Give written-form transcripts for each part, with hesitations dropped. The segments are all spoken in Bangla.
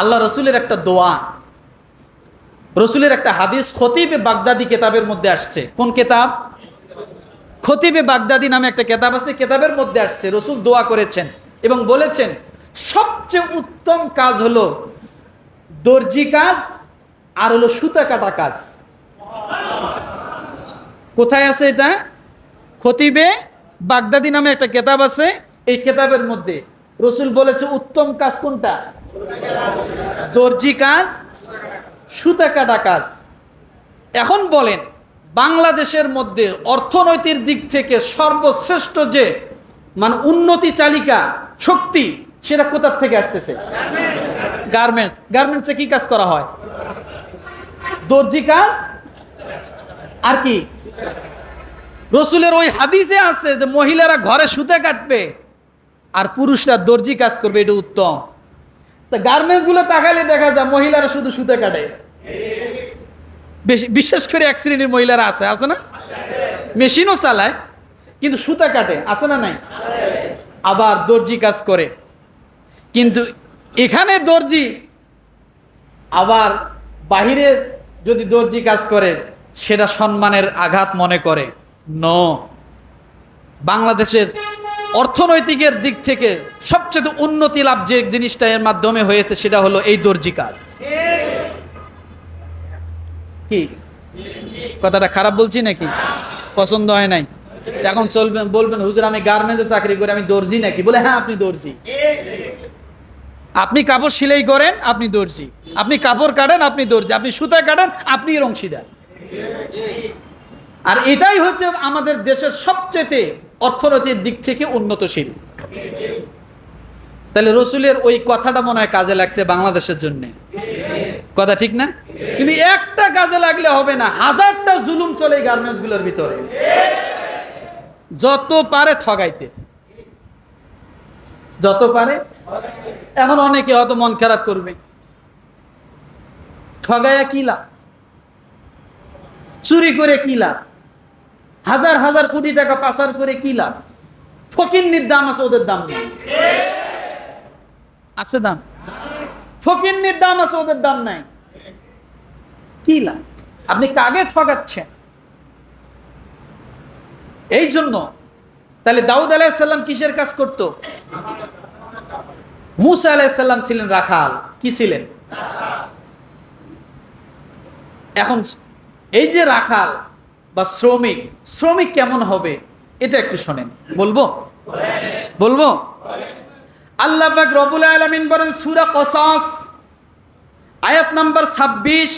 আল্লাহ রসুলের একটা দোয়া, রসুলের একটা হাদিস খতিবে বাগদাদি কেতাবের মধ্যে আসছে। কোন কেতাব? খতিবে বাগদাদি নামে একটা কেতাব আছে। কেতাবের মধ্যে আসছে রসুল দোয়া করেছেন এবং বলেছেন সবচেয়ে উত্তম কাজ হলো দর্জি কাজ আর হলো সুতা কাটা কাজ। কোথায় আছে এটা? খতিবে বাগদাদি নামে একটা কেতাব আছে। এই কেতাবের মধ্যে রসুল বলেছে উত্তম কাজ কোনটা? দর্জি কাজ, সুতা কাটা কাজ। এখন বলেন, বাংলাদেশের মধ্যে অর্থনৈতিক দিক থেকে সর্বশ্রেষ্ঠ যে উন্নতি চালিকা শক্তি, সেটা কোথার থেকে আসতেছে? গার্মেন্টস। গার্মেন্টসে কি কাজ করা হয়? দর্জি কাজ আর কি? রসুলের ওই হাদিসে আছে যে মহিলারা ঘরে সুতা কাটবে আর পুরুষরা দর্জি কাজ করবে, এটা উত্তম। তা গার্মেন্টস গুলো তাকালে দেখা যায় মহিলারা শুধু সুতা কাটে। বিশেষ করে এক শ্রেণীর মহিলারা আছে না, মেশিনও চালায় কিন্তু সুতা কাটে, আছে না নাই? আবার দর্জি কাজ করে। কিন্তু এখানে দর্জি আবার বাহিরে যদি দর্জি কাজ করে সেটা সম্মানের আঘাত মনে করে। নো, বাংলাদেশের অর্থনৈতিকের দিক থেকে সবচেয়ে উন্নতি লাভ যে জিনিসটা এর মাধ্যমে হয়েছে সেটা হলো এই দর্জি কাজ। কি কথাটা খারাপ বলছি নাকি? পছন্দ হয় নাই? এখন চলবেন, বলবেন হুজুর আমি গার্মেন্টসে চাকরি করি, আমি দর্জি নাকি? বলে হ্যাঁ, আপনি দর্জি। আপনি কাপড় সেলাই করেন, আপনি দর্জি। আপনি কাপড় কাটেন, আপনি দর্জি। আপনি সুতা কাটেন, আপনি এর অংশীদার। আর এটাই হচ্ছে আমাদের দেশের সবচেয়ে অর্থনৈতিক দিক থেকে উন্নতশীল। তাহলে রসুলের ওই কথাটা মনে হয় কাজে লাগছে বাংলাদেশের জন্য। কথা ঠিক না? কিন্তু একটা কাজে লাগলে হবে না, হাজারটা জুলুম চলে গার্মেন্টস গুলোর ভিতরে। যত পারে ঠগাইতে, যত পারে। এখন অনেকে হয়তো মন খারাপ করবে, ঠগাইয়া কি লাভ? চুরি করে কি লাভ? হাজার হাজার কোটি টাকা পাচার করে কি লাভ? ফকিন্নির দাম আছে, ওদের দাম নেই। আছে দাম? ফকিন্নির দাম আছে, ওদের দাম নাই। কি লাভ? আপনি কাকে ঠগাচ্ছেন? এই জন্য তাহলে দাউদ আলাইহিস সালাম কিসের কাজ করত? মুসা আলাইহিস সালাম ছিলেন রাখাল। কি ছিলেন? এখন এই যে রাখাল বা শ্রমিক, শ্রমিক কেমন হবে এটা একটু শোনেন। বলবো আল্লাহ পাক রব্বুল আলামিন বলেন সূরা কসাস আয়াত নাম্বার 26,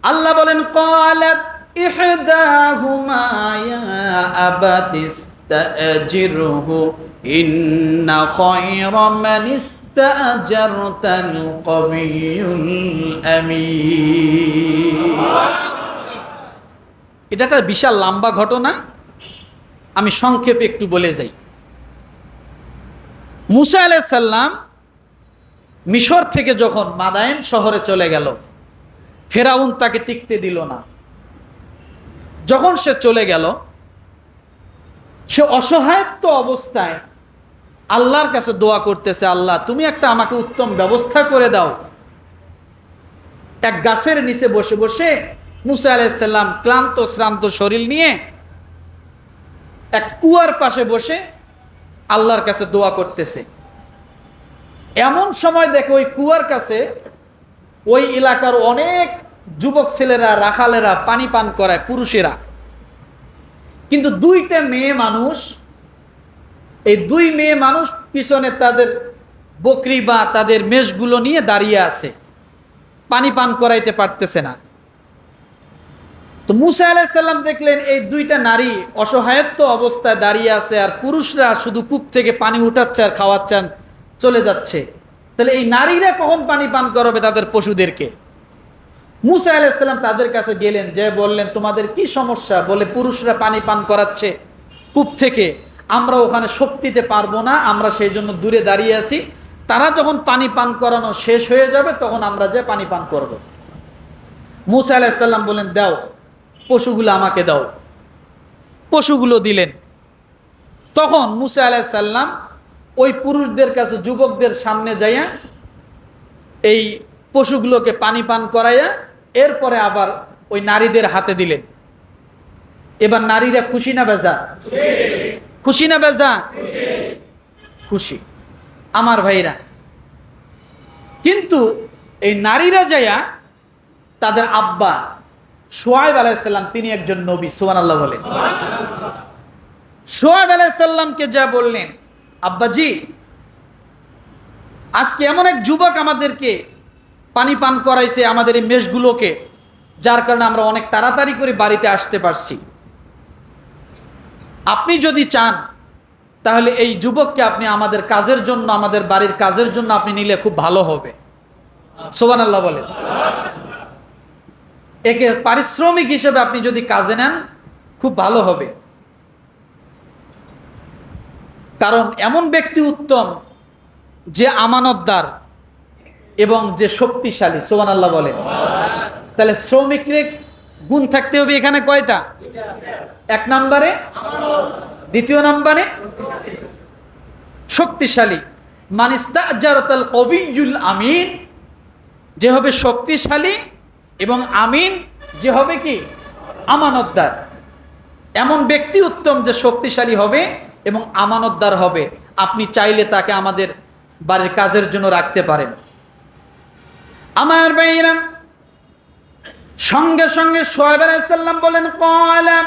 আল্লাহ বলেন ক্বালাত ইহদাহুমা ইয়া আবাতিস্তাজিরহু ইন্না খায়রা মান ইস্তাজারতাল কবিয়ুল আমিন। এটা একটা বিশাল লম্বা ঘটনা, আমি সংক্ষেপে একটু বলে যাই। মুসা আলাইহিস সালাম মিশর থেকে যখন মাদায়েন শহরে চলে গেল, ফেরাউন তাকে টিকতে দিল না। যখন সে চলে গেল, সে অসহায়ত্ব অবস্থায় আল্লাহর কাছে দোয়া করতেছে, আল্লাহ তুমি একটা আমাকে উত্তম ব্যবস্থা করে দাও। এক গাছের নিচে বসে বসে মুসা আলাইহিস সালাম ক্লান্ত শ্রান্ত শরীর নিয়ে এক কুয়ার পাশে বসে আল্লাহর কাছে দোয়া করতেছে। এমন সময় দেখে ওই কুয়ার কাছে ওই এলাকার অনেক যুবক ছেলেরা, রাখালেরা পানি পান করায়, পুরুষেরা। কিন্তু দুইটা মেয়ে মানুষ, এই দুই মেয়ে মানুষ পিছনে তাদের বকরি বা তাদের মেষগুলো নিয়ে দাঁড়িয়ে আছে, পানি পান করাইতে পারতেছে না। তো মুসা আলাইহিস সালাম দেখলেন এই দুইটা নারী অসহায়ত্ব অবস্থায় দাঁড়িয়ে আছে, আর পুরুষরা শুধু কূপ থেকে পানি উঠাচ্ছে আর খাওয়াচ্ছেন, চলে যাচ্ছে। তাহলে এই নারীরা কখন পানি পান করাবে তাদের পশুদেরকে? মুসা আলাইহিস সালাম তাদের কাছে গেলেন, যে বললেন তোমাদের কি সমস্যা? বলে পুরুষরা পানি পান করাচ্ছে কূপ থেকে, আমরা ওখানে শক্তিতে পারবো না, আমরা সেই জন্য দূরে দাঁড়িয়ে আছি। তারা যখন পানি পান করানো শেষ হয়ে যাবে তখন আমরা যে পানি পান করব। মুসা আলাইহিস সালাম বলেন দাও, পশুগুলো আমাকে দাও। পশুগুলো দিলেন। তখন মুসা আলাইহিস সালাম ওই পুরুষদের কাছে, যুবকদের সামনে যাইয়া এই পশুগুলোকে পানি পান করাইয়া এরপরে আবার ওই নারীদের হাতে দিলেন। এবার নারীরা খুশি না বেজা? খুশি না বেজা? খুশি। আমার ভাইরা, কিন্তু এই নারীরা যাইয়া তাদের আব্বা শুআয়ব আলাইহিস সালাম, তিনি একজন নবী, সুবহানাল্লাহ বলেন। শুআয়ব আলাইহিস সালামকে যা বললেন, আব্বাজি আজকে এমন এক যুবক আমাদেরকে পানি পান করাইছে আমাদের এই মেষগুলোকে, যার কারণে আমরা অনেক তাড়াতাড়ি করে বাড়িতে আসতে পারছি। আপনি যদি চান তাহলে এই যুবককে আপনি আমাদের কাজের জন্য, আমাদের বাড়ির কাজের জন্য আপনি নিলে খুব ভালো হবে। সুবহানাল্লাহ বলেন। একে পারিশ্রমিক হিসেবে আপনি যদি কাজে নেন খুব ভালো হবে, কারণ এমন ব্যক্তি উত্তম যে আমানতদার এবং যে শক্তিশালী। সুবহানাল্লাহ বলেন। তাহলে শ্রমিকের গুণ থাকতে হবে এখানে কয়টা? এক নম্বরে, দ্বিতীয় নম্বরে শক্তিশালী। মান ইস্তাজারাতাল কবিয়্যুল আমিন, যে হবে শক্তিশালী, এবং আমিন যে হবে কি? আমানতদার। এমন ব্যক্তি উত্তম যে শক্তিশালী হবে এবং আমানতদার হবে। আপনি চাইলে তাকে আমাদের বাড়ির কাজের জন্য রাখতে পারেন। আমার ভাইরা, সঙ্গে সঙ্গে শুআয়ব আলাইহিস সালাম বলেন, ক্বালা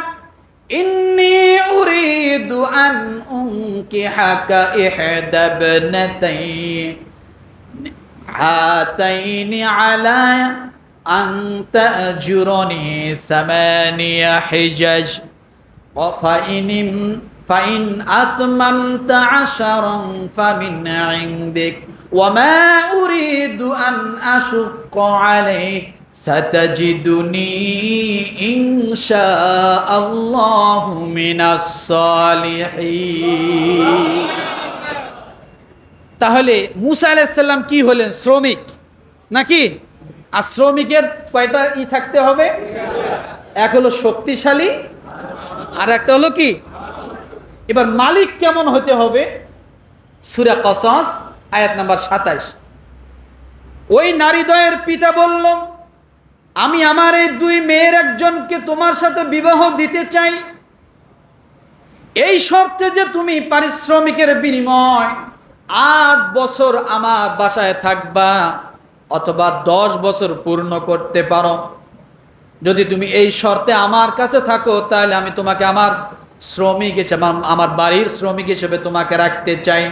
ইন্নী উরিদু আন উনকিহাকা ইহদা ইবনাতাইনি হাতাইনি আলা আন তা'জুরনি সামানিয়া হিজাজ ফাইন আতমামতা আশারান ফামিন ইনদিক ওয়ামা উরিদু আন আশুক্কা আলাইক সাতাজিদুনি ইনশাআল্লাহু মিনাস সালিহিন। তাহলে মুসা আলাইহিস সালাম কি হলেন? শ্রমিক নাকি? আর শ্রমিকের কয়টা থাকতে হবে? এক হলো শক্তিশালী, আর একটা হলো কি? এবার মালিক কেমন হতে হবে? সূরা কসস আয়াত নাম্বার 27। ওই নারীদ্বয়ের পিতা বলল, আমি আমার এই দুই মেয়ের একজনকে তোমার সাথে বিবাহ দিতে চাই, এই শর্তে যে তুমি পারিশ্রমিকের বিনিময় 8 বছর আমার বাসায় থাকবা, অথবা 10 বছর পূর্ণ করতে পারো। যদি তুমি এই শর্তে আমার কাছে থাকো তাহলে আমি তোমাকে আমার শ্রমিক হিসেবে, আমার বাড়ির শ্রমিক হিসেবে তোমাকে রাখতে চাই।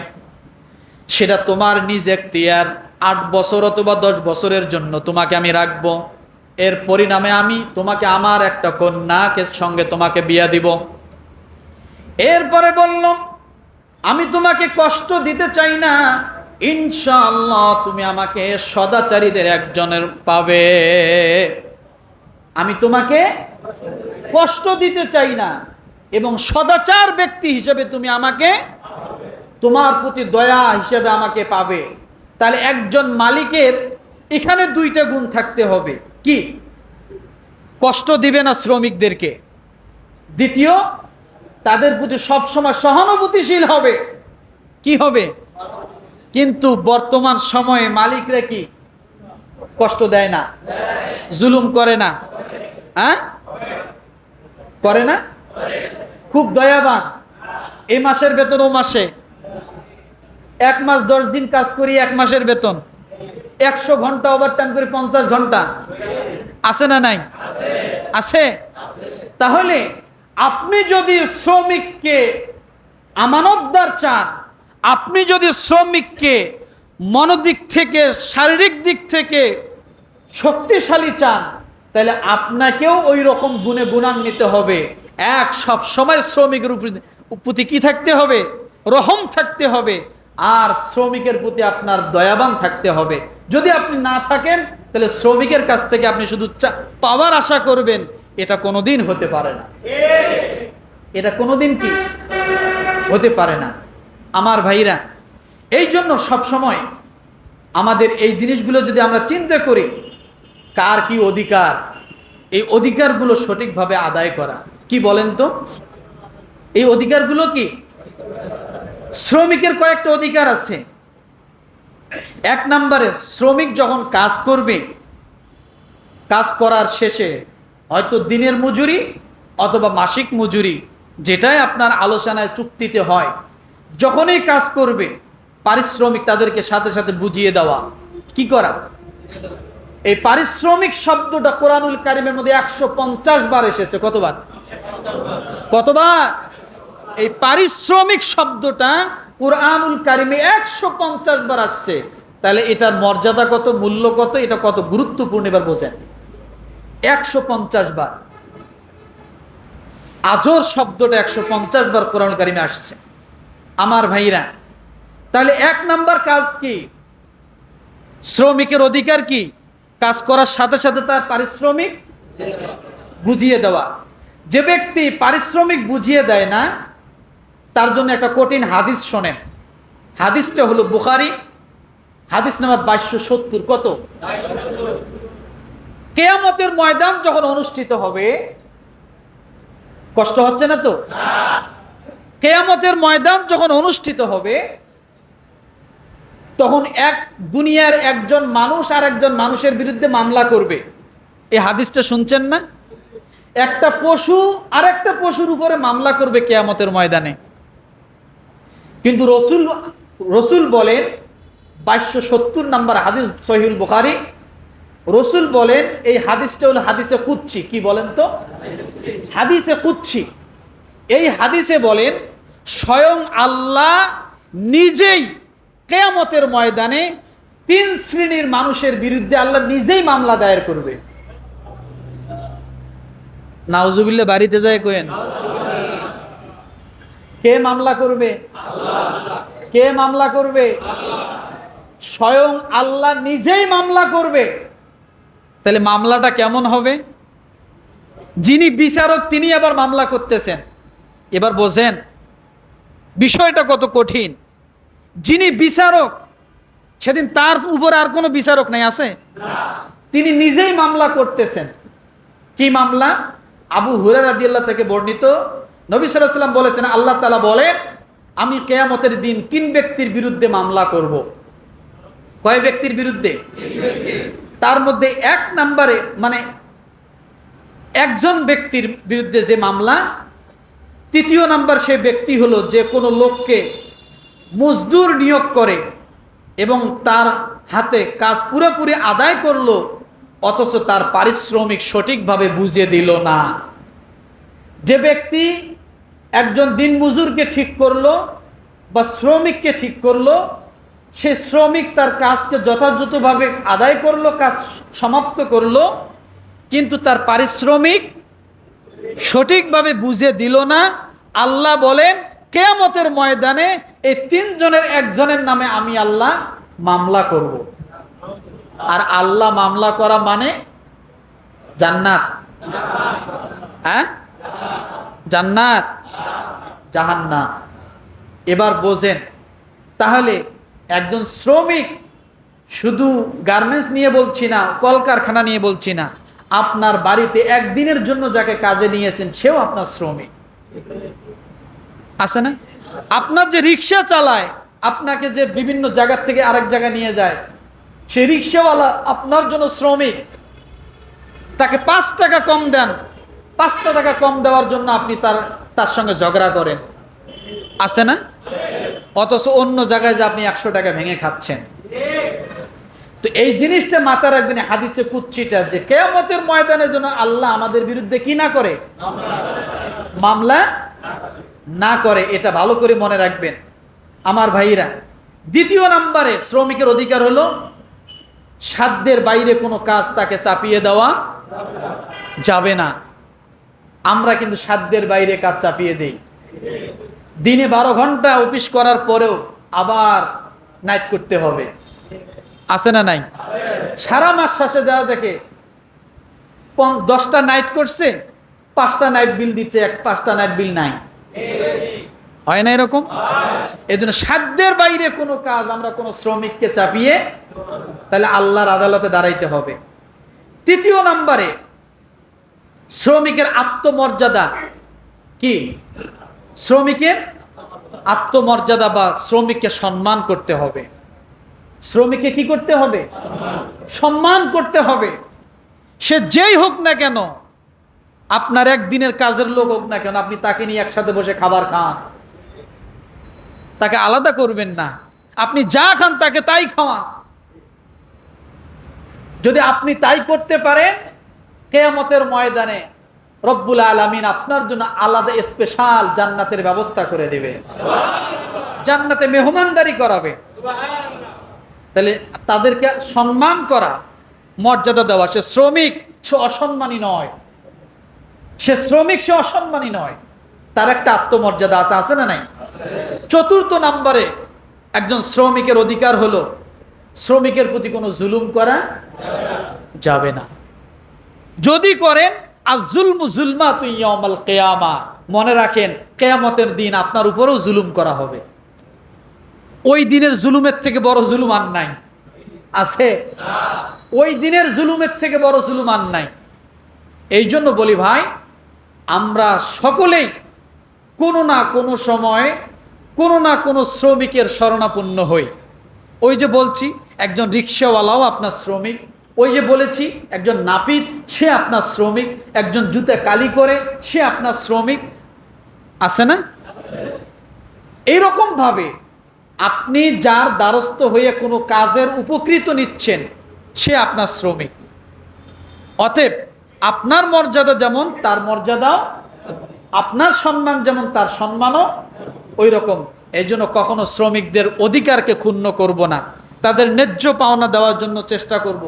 সেটা তোমার নিজ এখতিয়ার। 8 বছর অথবা 10 বছরের জন্য তোমাকে আমি রাখবো। এর পরিণামে আমি তোমাকে আমার একটা কন্যাকে সঙ্গে তোমাকে বিয়া দিব। এরপরে বললাম, আমি তোমাকে কষ্ট দিতে চাই না, ইনশাআল্লাহ তুমি আমাকে সদাচারীদের একজনের পাবে। আমি তোমাকে কষ্ট দিতে চাই না, এবং সদাচার ব্যক্তি হিসেবে তুমি আমাকে, তোমার প্রতি দয়া হিসেবে আমাকে পাবে। তাহলে একজন মালিকের এখানে 2টা গুণ থাকতে হবে। কি? কষ্ট দিবে না শ্রমিকদেরকে, দ্বিতীয় তাদের প্রতি সবসময় সহানুভূতিশীল হবে। কি হবে? কিন্তু বর্তমান সময়ে মালিকরা কি কষ্ট দেয় না? জুলুম করে না? হ্যাঁ, করে না? খুব দয়াবান। এই মাসের বেতন ও মাসে, 1 মাস 10 দিন কাজ করি 1 মাসের বেতন, 100 ঘন্টা ওভারটাইম করে 50 ঘন্টা। আছে না নাই? আছে। তাহলে আপনি যদি শ্রমিককে আমানতদার চান, আপনি যদি শ্রমিককে মনোদিক থেকে, শারীরিক দিক থেকে শক্তিশালী চান, তাহলে আপনাকেও ওই রকম গুণে গুণান্বিত হবে। সব সময় শ্রমিকের প্রতি কি থাকতে হবে? রহম থাকতে হবে। আর শ্রমিকের প্রতি আপনার দয়াবান থাকতে হবে। যদি আপনি না থাকেন তাহলে শ্রমিকের কাছ থেকে আপনি শুধু পাওয়ার আশা করবেন, এটা কোনোদিন হতে পারে না। এটা কোনোদিন কি হতে পারে না। আমার ভাইরা, এই জন্য সবসময় আমাদের এই জিনিসগুলো যদি আমরা চিন্তা করি, কার কি অধিকার, এই অধিকারগুলো সঠিকভাবে আদায় করা। কি বলেন তো? এই অধিকারগুলো কি? শ্রমিকের কয়েকটা অধিকার আছে। এক নম্বরে শ্রমিক যখন কাজ করবে, কাজ করার শেষে হয়তো দিনের মজুরি অথবা মাসিক মজুরি, যেটাই আপনার আলোচনায় চুক্তিতে হয়, যখনই কাজ করবে পারিশ্রমিক তাদেরকে সাথে সাথে বুঝিয়ে দেওয়া। কি করা? এই পারিশ্রমিক শব্দটা কোরআনুল কারিমের মধ্যে 150 বার এসেছে। কতবার? কতবার? এই পারিশ্রমিক শব্দটা কোরআনুল কারিমে 150 বার আসছে। তাহলে এটার মর্যাদা কত, মূল্য কত, এটা কত গুরুত্বপূর্ণ এবার বোঝেন। 150 বার আজর শব্দটা 150 বার কোরআনুল কারিমে আসছে আমার ভাইরা। তাহলে এক নাম্বার কাজ কি? শ্রমিকের অধিকার কি? কাজ করার সাথে সাথে তার পারিশ্রমিক বুঝিয়ে দেওয়া। যে ব্যক্তি পারিশ্রমিক বুঝিয়ে দেয় না, তার জন্য একটা কঠিন হাদিস শোনেন। হাদিসটা হলো বুখারী, হাদিস নাম্বার 2270। কত? কিয়ামতের ময়দান যখন অনুষ্ঠিত হবে, কষ্ট হচ্ছে না তো? কিয়ামতের ময়দান যখন অনুষ্ঠিত হবে, তখন দুনিয়ার একজন মানুষ আর একজন মানুষের বিরুদ্ধে মামলা করবে। এই হাদিসটা শুনছেন না? একটা পশু আর একটা পশুর উপরে মামলা করবে কিয়ামতের ময়দানে। কিন্তু রসুল বলেন, 2270 নম্বর হাদিস সহিহুল বুখারী, রসুল বলেন এই হাদিসটা হলো হাদিসে কুদসি। কি বলেন তো? হাদিসে কুদসি। এই হাদিসে বলেন স্বয়ং আল্লাহ নিজেই কিয়ামতের ময়দানে 3 শ্রেণীর মানুষের বিরুদ্ধে আল্লাহ নিজেই মামলা দায়ের করবে। নাউজুবিল্লাহ বাড়িতে যায় কোয়েন। কে মামলা করবে? কে মামলা করবে? স্বয়ং আল্লাহ নিজেই মামলা করবে। তাহলে মামলাটা কেমন হবে? যিনি বিচারক তিনি আবার মামলা করতেছেন। এবার বোঝেন বিষয়টা কত কঠিন। যিনি বিচারক, সেদিন তার উপর আর কোনো বিচারক নাই, আছে? তিনি নিজেই মামলা করতেছেন। কি মামলা? আবু হুরায়রা রাদিয়াল্লাহু থেকে বর্ণিত, নবী সাল্লাল্লাহু আলাইহি ওয়াসাল্লাম বলেছেন, আল্লাহ তাআলা বলেন, আমি কিয়ামতের দিন 3 ব্যক্তির বিরুদ্ধে মামলা করব। কয় ব্যক্তির বিরুদ্ধে? 3 ব্যক্তি। তার মধ্যে এক নম্বরে মানে একজন ব্যক্তির বিরুদ্ধে যে মামলা, তৃতীয় নাম্বার সে ব্যক্তি হলো যে কোনো লোককে মজদুর নিয়োগ করে এবং তার হাতে কাজ পুরোপুরি আদায় করলো, অথচ তার পারিশ্রমিক সঠিকভাবে বুঝিয়ে দিল না। যে ব্যক্তি একজন দিনমজুরকে ঠিক করলো বা শ্রমিককে ঠিক করলো, সে শ্রমিক তার কাজকে যথাযথভাবে আদায় করলো, কাজ সমাপ্ত করলো, কিন্তু তার পারিশ্রমিক সঠিকভাবে বুঝে দিল না। আল্লাহ বলেন কিয়ামতের ময়দানে এই 3 জনের একজনের নামে আমি আল্লাহ মামলা করব। আর আল্লাহ মামলা করা মানে জান্নাত, হ্যাঁ? জান্নাত, জাহান্নাম। এবার বোঝেন, তাহলে একজন শ্রমিক, শুধু গার্মেন্টস নিয়ে বলছি না, কলকারখানা নিয়ে বলছি না, আপনার বাড়িতে একদিনের জন্য যাকে কাজে নিয়েছেন সেও আপনার শ্রমিক, আছে না? আপনার যে রিক্সা চালায়, আপনাকে যে বিভিন্ন জায়গা থেকে আরেক জায়গায় নিয়ে যায়, সে রিক্সাওয়ালা আপনার জন্য শ্রমিক। তাকে 5 টাকা কম দেন, 5 টাকা কম দেওয়ার জন্য আপনি তার সঙ্গে ঝগড়া করেন, আছে না? অথচ অন্য জায়গায় যে আপনি 100 টাকা ভেঙে খাচ্ছেন। তো এই জিনিসটা মাথায় রাখবেন, হাদিসে কুদসিটা, যে কিয়ামতের ময়দানে যেন আল্লাহ আমাদের বিরুদ্ধে কি না করে, মামলা না করে। এটা ভালো করে মনে রাখবেন আমার ভাইরা। দ্বিতীয় নম্বরে শ্রমিকের অধিকার হলো সাধ্যের বাইরে কোনো কাজ তাকে চাপিয়ে দেওয়া যাবে না। আমরা কিন্তু সাধ্যের বাইরে কাজ চাপিয়ে দেই। দিনে 12 ঘন্টা অফিস করার পরেও আবার নাইট করতে হবে, আছে না নাই? সারা মাস শেষে যারা দেখে 10টা নাইট করছে, 5টা নাইট বিল দিচ্ছে, 5টা নাইট বিল নাই, হয় না এরকম? এই জন্য সাধ্যের বাইরে কোনো কাজ আমরা কোনো শ্রমিককে চাপিয়ে, তাহলে আল্লাহর আদালতে দাঁড়াইতে হবে। তৃতীয় নম্বরে শ্রমিকের আত্মমর্যাদা কি? শ্রমিকের আত্মমর্যাদা বা শ্রমিককে সম্মান করতে হবে। শ্রমিককে কি করতে হবে? সম্মান করতে হবে। সে যেই হোক না কেন, আপনার একদিনের কাজের লোক হোক না কেন, আপনি তাকে নিয়ে একসাথে বসে খাবার খান, তাকে আলাদা করবেন না। আপনি যা খান তাকে তাই খাওয়ান। যদি আপনি তাই করতে পারেন, কিয়ামতের ময়দানে রব্বুল আলামিন আপনার জন্য আলাদা স্পেশাল জান্নাতের ব্যবস্থা করে দিবে, জান্নাতে মেহমানদারি করাবে। তাহলে তাদেরকে সম্মান করা, মর্যাদা দেওয়া। সে শ্রমিক, সে অসম্মানী নয়। সে শ্রমিক, সে অসম্মানী নয়। তার একটা আত্মমর্যাদা আছে, আছে না নাই? চতুর্থ নম্বরে একজন শ্রমিকের অধিকার হলো শ্রমিকের প্রতি কোনো জুলুম করা যাবে না। যদি করেন, আয-যুলমু যুলমাতুন ইয়াউমাল কিয়ামা, মনে রাখেন কিয়ামতের দিন আপনার উপরেও জুলুম করা হবে। ওই দিনের জুলুমের থেকে বড় জুলুম আর নাই, আছে? ওই দিনের জুলুমের থেকে বড় জুলুম আর নাই। এই জন্য বলি ভাই, আমরা সকলেই কোনো না কোনো সময় কোনো না কোনো শ্রমিকের শরণাপন্ন হই। ওই যে বলছি একজন রিক্সাওয়ালাও আপনার শ্রমিক, ওই যে বলেছি একজন নাপিত, সে আপনার শ্রমিক, একজন জুতা কালি করে সে আপনার শ্রমিক, আছে না? এইরকম ভাবে আপনি যার দ্বারস্থ হয়ে কোনো কাজের উপকৃত নিচ্ছেন, সে আপনার শ্রমিক। অতএব আপনার মর্যাদা যেমন তার মর্যাদাও, আপনার সম্মান যেমন তার সম্মানও ওই রকম। এই জন্য কখনো শ্রমিকদের অধিকারকে ক্ষুণ্ণ করব না, তাদের ন্যায্য পাওনা দেওয়ার জন্য চেষ্টা করব।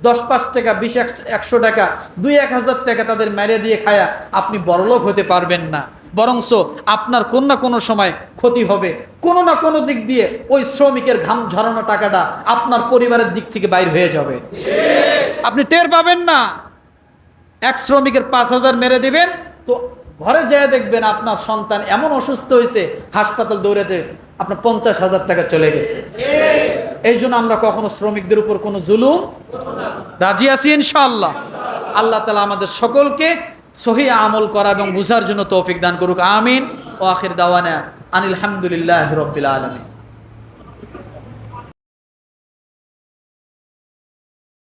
10-5 টাকা, 20-100 টাকা, 2-1000 টাকা তাদের মেরে দিয়ে খায়া আপনি বড়লোক হতে পারবেন না। বরঞ্চ আপনার কোনো না কোনো সময় ক্ষতি হবে, কোনো না কোনো দিক দিয়ে ওই শ্রমিকের ঘাম ঝরানো টাকাটা আপনার পরিবারের দিক থেকে বাইর হয়ে যাবে, আপনি টের পাবেন না। এক শ্রমিকের 5000 মেরে দিবেন, তো ঘরে যেয়ে দেখবেন আপনার সন্তান এমন অসুস্থ হয়েছে, হাসপাতাল দৌড়াতে আপনার 50,000 টাকা চলে গেছে। এই জন্য আমরা কখনো শ্রমিকদের উপর কোনো জুলুম রাজি আছি ইনশাআল্লাহ। আল্লাহ তাআলা আমাদের সকলকে সহি আমল করা এবং বুঝার জন্য তৌফিক দান করুক, আমিন। ওয়া আখির দাওয়ানা আনিল হামদুলিল্লাহি রাব্বিল আলামিন।